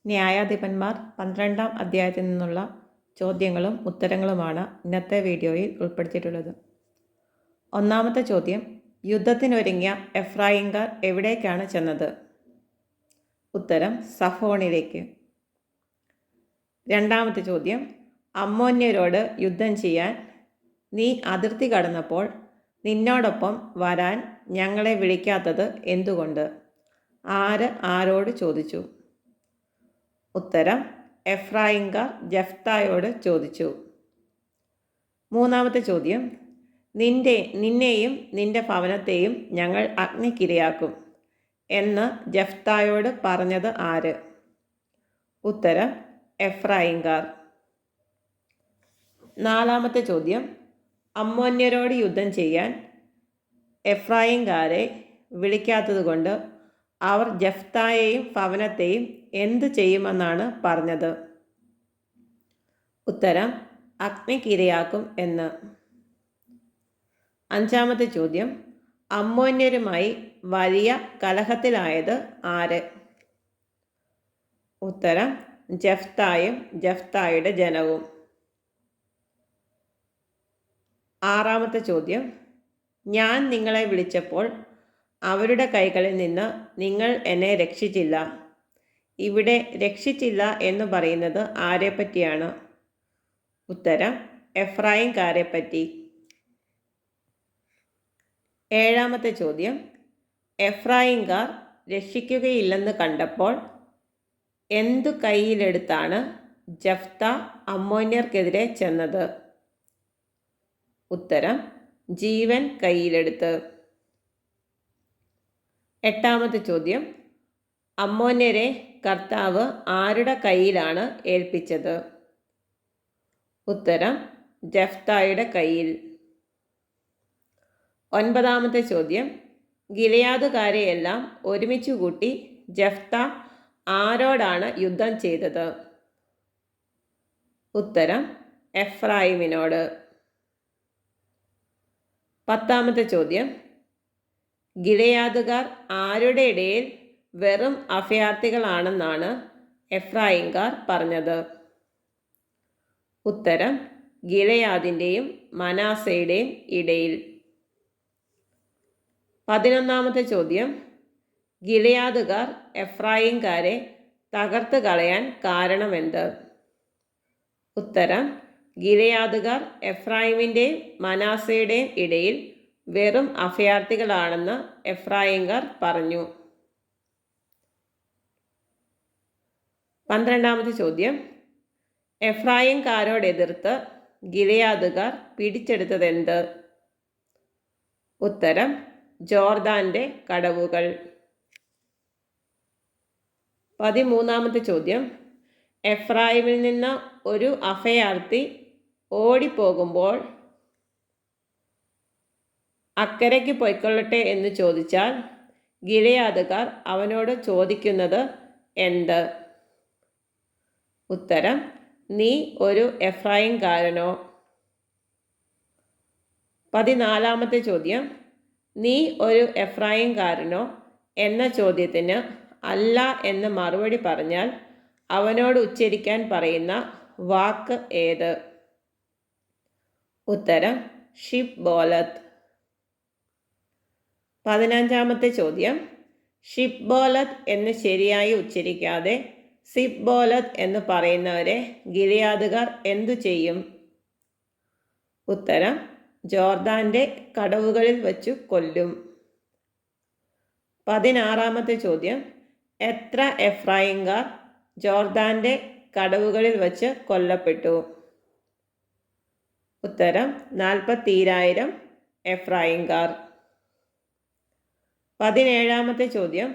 ന്യായാധിപന്മാർ 12-ാം അധ്യായത്തിൽ നിന്നുള്ള ചോദ്യങ്ങളും ഉത്തരങ്ങളുമാണ് ഇന്നത്തെ വീഡിയോയിൽ ഉൾപ്പെടുത്തിയിട്ടുള്ളത്. ഒന്നാമത്തെ ചോദ്യം, യുദ്ധത്തിനൊരുങ്ങിയ എഫ്രായിംകാർ എവിടേക്കാണ് ചെന്നത്? ഉത്തരം സഫോണിലേക്ക്. രണ്ടാമത്തെ ചോദ്യം, അമ്മോന്യരോട് യുദ്ധം ചെയ്യാൻ നീ അതിർത്തി കടന്നപ്പോൾ നിന്നോടൊപ്പം വരാൻ ഞങ്ങളെ വിളിക്കാത്തത് എന്തുകൊണ്ട്? ആര് ആരോട് ചോദിച്ചു? ഉത്തരം എഫ്രായിംകാർ ജഫ്തായോട് ചോദിച്ചു. മൂന്നാമത്തെ ചോദ്യം, നിന്നെയും നിന്റെ ഭവനത്തെയും ഞങ്ങൾ അഗ്നിക്കിരയാക്കും എന്ന് ജഫ്തായോട് പറഞ്ഞത് ആര്? ഉത്തരം എഫ്രായിംകാർ. നാലാമത്തെ ചോദ്യം, അമ്മോന്യരോട് യുദ്ധം ചെയ്യാൻ എഫ്രായിംകാരെ വിളിക്കാത്തതുകൊണ്ട് അവർ ജഫ്തായെയും ഭവനത്തെയും എന്ത് ചെയ്യുമെന്നാണ് പറഞ്ഞത്? ഉത്തരം അഗ്നിക്കിരയാക്കും എന്ന്. അഞ്ചാമത്തെ ചോദ്യം, അമ്മോന്യരുമായി വലിയ കലഹത്തിലായത് ആര്? ഉത്തരം ജഫ്തായും ജഫ്തായുടെ ജനവും. ആറാമത്തെ ചോദ്യം, ഞാൻ നിങ്ങളെ വിളിച്ചപ്പോൾ അവരുടെ കൈകളിൽ നിന്ന് നിങ്ങൾ എന്നെ രക്ഷിച്ചില്ല. ഇവിടെ രക്ഷിച്ചില്ല എന്ന് പറയുന്നത് ആരെ പറ്റിയാണ്? ഉത്തരം എഫ്രായിംകാരെ പറ്റി. ഏഴാമത്തെ ചോദ്യം, എഫ്രായിംകാർ രക്ഷിക്കുകയില്ലെന്ന് കണ്ടപ്പോൾ എന്തു കയ്യിലെടുത്താണ് ജഫ്ത അമ്മോന്യർക്കെതിരെ ചെന്നത്? ഉത്തരം ജീവൻ കയ്യിലെടുത്ത്. എട്ടാമത്തെ ചോദ്യം, അമ്മോന്യരെ കർത്താവ് ആരുടെ കയ്യിലാണ് ഏൽപ്പിച്ചത്? ഉത്തരം ജഫ്തായുടെ കയ്യിൽ. ഒൻപതാമത്തെ ചോദ്യം, ഗിലെയാദുകാരെയെല്ലാം ഒരുമിച്ച് കൂട്ടി ജഫ്ത ആരോടാണ് യുദ്ധം ചെയ്തത്? ഉത്തരം എഫ്രായിമിനോട്. പത്താമത്തെ ചോദ്യം, ഗിലെയാദുകാർ ആരുടെ ഇടയിൽ വെറും അഭയാർത്ഥികളാണെന്നാണ് എഫ്രായിംകാർ പറഞ്ഞത്? ഉത്തരം ഗിലെയാദിൻ്റെയും മനാസയുടെയും ഇടയിൽ. 11ാമത്തെ ചോദ്യം, ഗിലെയാദുകാർ എഫ്രായിംകാരെ തകർത്ത് കളയാൻ കാരണമെന്ത്? ഉത്തരം ഗിലെയാദുകാർ എഫ്രായിമിൻ്റെയും മനാസയുടെയും ഇടയിൽ വെറും അഭയാർത്ഥികളാണെന്ന് എഫ്രായിംകാർ പറഞ്ഞു. 12ാമത്തെ ചോദ്യം, എഫ്രായിംകാരോടെതിർത്ത് ഗിലെയാദുകാർ പിടിച്ചെടുത്തതെന്ത്? ഉത്തരം ജോർദാൻ്റെ കടവുകൾ. 13ാമത്തെ ചോദ്യം, എഫ്രായിമിൽ നിന്ന് ഒരു അഭയാർത്ഥി ഓടിപ്പോകുമ്പോൾ അക്കരയ്ക്ക് പൊയ്ക്കൊള്ളട്ടെ എന്ന് ചോദിച്ചാൽ ഗിലെയാദുകാർ അവനോട് ചോദിക്കുന്നത് എന്ത്? ഉത്തരം നീ ഒരു എഫ്രായിംകാരനോ? 14ാമത്തെ ചോദ്യം, നീ ഒരു എഫ്രായിംകാരനോ എന്ന ചോദ്യത്തിന് അല്ല എന്ന് മറുപടി പറഞ്ഞാൽ അവനോട് ഉച്ചരിക്കാൻ പറയുന്ന വാക്ക് ഏത്? ഉത്തരം ഷിബ്ബോലത്ത്. 15ാമത്തെ ചോദ്യം, ഷിബ്ബോലത്ത് എന്ന് ശരിയായി ഉച്ചരിക്കാതെ സിബ്ബോലത്ത് എന്ന് പറയുന്നവരെ ഗിലെയാദുകാർ എന്തു ചെയ്യും? ഉത്തരം ജോർദാൻ്റെ കടവുകളിൽ വച്ചു കൊല്ലും. 16ാമത്തെ ചോദ്യം, എത്ര എഫ്രായിംകാർ ജോർദാൻ്റെ കടവുകളിൽ വച്ച് കൊല്ലപ്പെട്ടു? ഉത്തരം 40,000 എഫ്രായിംകാർ. 17ാമത്തെ ചോദ്യം,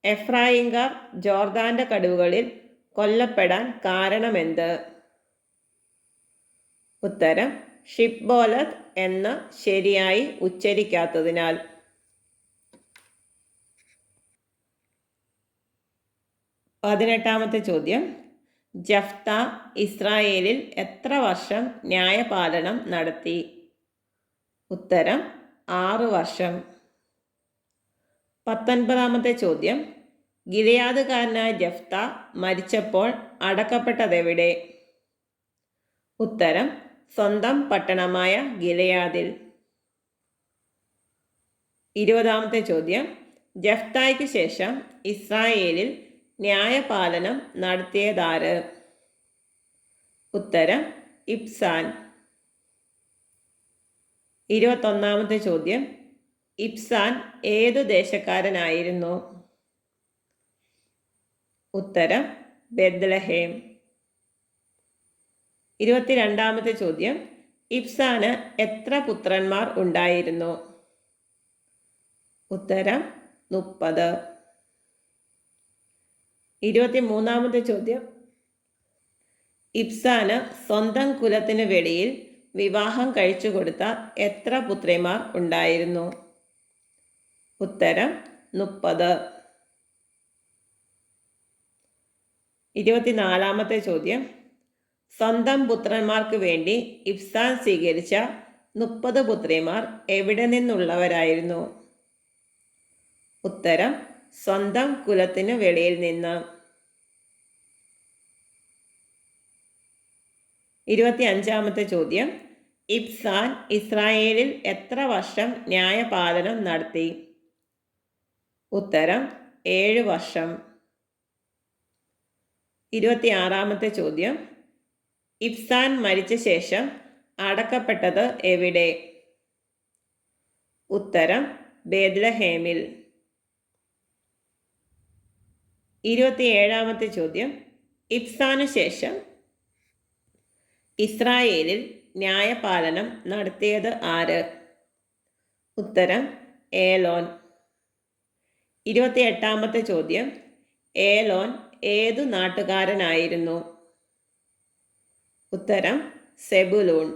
എഫ്രായിംകാർ ജോർദാൻ്റെ കടവുകളിൽ കൊല്ലപ്പെടാൻ കാരണമെന്ത്? ഉത്തരം ഷിബ്ബോലത്ത് എന്ന് ശരിയായി ഉച്ചരിക്കാത്തതിനാൽ. 18ാമത്തെ ചോദ്യം, ജഫ്ത ഇസ്രായേലിൽ എത്ര വർഷം ന്യായപാലനം നടത്തി? ഉത്തരം 6 വർഷം. 19ാമത്തെ ചോദ്യം, ഗിലെയാദുകാരനായ ജഫ്ത മരിച്ചപ്പോൾ അടക്കപ്പെട്ടതെവിടെ? ഉത്തരം സ്വന്തം പട്ടണമായ ഗിലെയാദിൽ. 20-ാമത്തെ ചോദ്യം. ജഫ്തായ്ക്ക് ശേഷം ഇസ്രായേലിൽ ന്യായപാലനം നടത്തിയതാര്? ഉത്തരം ഇബ്സാൻ. 21-ാമത്തെ ചോദ്യം. ഇബ്സാൻ ഏതു ദേശക്കാരനായിരുന്നു? ഉത്തരം ബെത്ലഹേം. 22-ാമത്തെ ചോദ്യം. ഇബ്സാന് എത്ര പുത്രന്മാർ ഉണ്ടായിരുന്നു? ഉത്തരം 30. 23-ാമത്തെ ചോദ്യം. ഇബ്സാന് സ്വന്തം കുലത്തിന് വെളിയിൽ വിവാഹം കഴിച്ചു കൊടുത്ത എത്ര പുത്രിമാർ ഉണ്ടായിരുന്നു? ഉത്തരം 30. 24-ാമത്തെ ചോദ്യം. സ്വന്തം പുത്രന്മാർക്ക് വേണ്ടി ഇബ്സാൻ സ്വീകരിച്ച 30 പുത്രിമാർ എവിടെ നിന്നുള്ളവരായിരുന്നു? ഉത്തരം സ്വന്തം കുലത്തിന് വെളിയിൽ നിന്ന്. 25-ാമത്തെ ചോദ്യം. ഇബ്സാൻ ഇസ്രായേലിൽ എത്ര വർഷം ന്യായപാലനം നടത്തി? ഉത്തരം 7 വർഷം. 26-ാമത്തെ ചോദ്യം. ഇബ്സാൻ മരിച്ച ശേഷം അടക്കപ്പെട്ടത് എവിടെ? ഉത്തരം ബേത്ലഹേമിൽ. 27-ാമത്തെ ചോദ്യം. ഇബ്സാനു ശേഷം ഇസ്രായേലിൽ ന്യായപാലനം നടത്തിയത് ആര്? ഉത്തരം ഏലോൻ. 28-ാമത്തെ ചോദ്യം. ഏലോൻ ഏതു നാട്ടുകാരനായിരുന്നു? ഉത്തരം സെബുലൂൺ.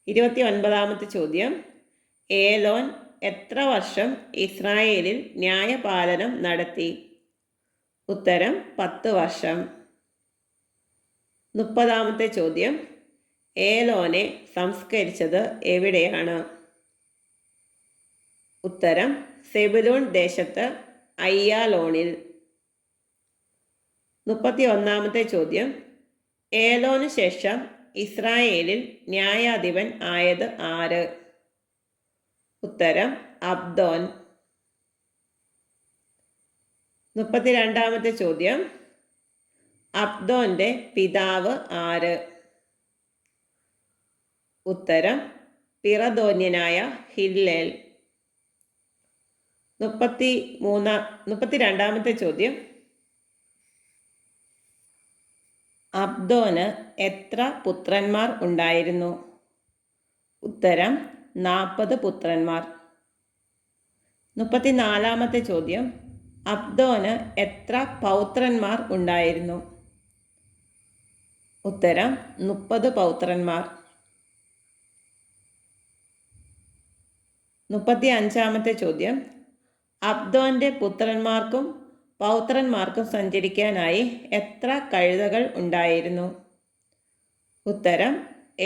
29-ാമത്തെ ചോദ്യം. ഏലോൻ എത്ര വർഷം ഇസ്രായേലിൽ ന്യായപാലനം നടത്തി? ഉത്തരം 10 വർഷം. 30-ാമത്തെ ചോദ്യം. ഏലോനെ സംസ്കരിച്ചത് എവിടെയാണ്? ഉത്തരം സെബുലൂൺ ദേശത്ത് അയ്യാലോണിൽ. 31-ാമത്തെ ചോദ്യം. ഏലോനു ശേഷം ഇസ്രായേലിൽ ന്യായാധിപൻ ആയത് ആര്? ഉത്തരം അബ്ദോൻ. 32-ാമത്തെ ചോദ്യം. അബ്ദോന്റെ പിതാവ് ആര്? ഉത്തരം പിറതോന്യനായ ഹില്ലേൽ. 32-ാമത്തെ ചോദ്യം. അബ്ദോന് എത്ര പുത്രന്മാർ ഉണ്ടായിരുന്നു? ഉത്തരം 40 പുത്രന്മാർ. 34-ാമത്തെ ചോദ്യം. അബ്ദോന് എത്ര പൗത്രന്മാർ ഉണ്ടായിരുന്നു? ഉത്തരം 30 പൗത്രന്മാർ. 35-ാമത്തെ ചോദ്യം. അബ്ദോന്റെ പുത്രന്മാർക്കും പൗത്രന്മാർക്കും സഞ്ചരിക്കാനായി എത്ര കഴുതകൾ ഉണ്ടായിരുന്നു? ഉത്തരം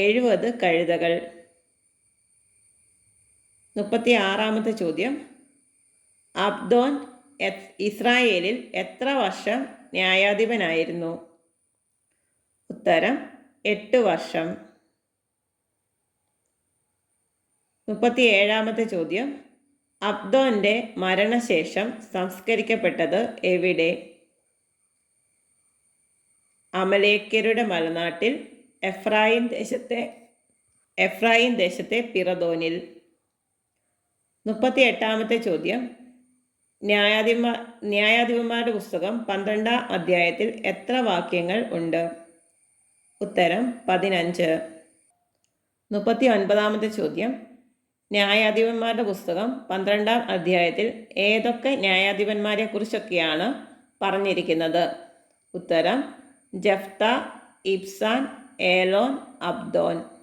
70 കഴുതകൾ. 36-ാമത്തെ ചോദ്യം. അബ്ദോൻ ഇസ്രായേലിൽ എത്ര വർഷം ന്യായാധിപനായിരുന്നു? ഉത്തരം 8 വർഷം. 37-ാമത്തെ ചോദ്യം. അബ്ദോന്റെ മരണശേഷം സംസ്കരിക്കപ്പെട്ടത് എവിടെ? അമലേക്യരുടെ മലനാട്ടിൽ എഫ്രായിം ദേശത്തെ പിറതോനിൽ. 38-ാമത്തെ ചോദ്യം. ന്യായാധിപന്മാരുടെ പുസ്തകം 12-ാം അധ്യായത്തിൽ എത്ര വാക്യങ്ങൾ ഉണ്ട്? ഉത്തരം 15. 39-ാമത്തെ ചോദ്യം. ന്യായാധിപന്മാരുടെ പുസ്തകം 12-ാം അധ്യായത്തിൽ ഏതൊക്കെ ന്യായാധിപന്മാരെ കുറിച്ചൊക്കെയാണ് പറഞ്ഞിരിക്കുന്നത്? ഉത്തരം ജഫ്ത, ഇബ്സാൻ, ഏലോൻ, അബ്ദോൻ.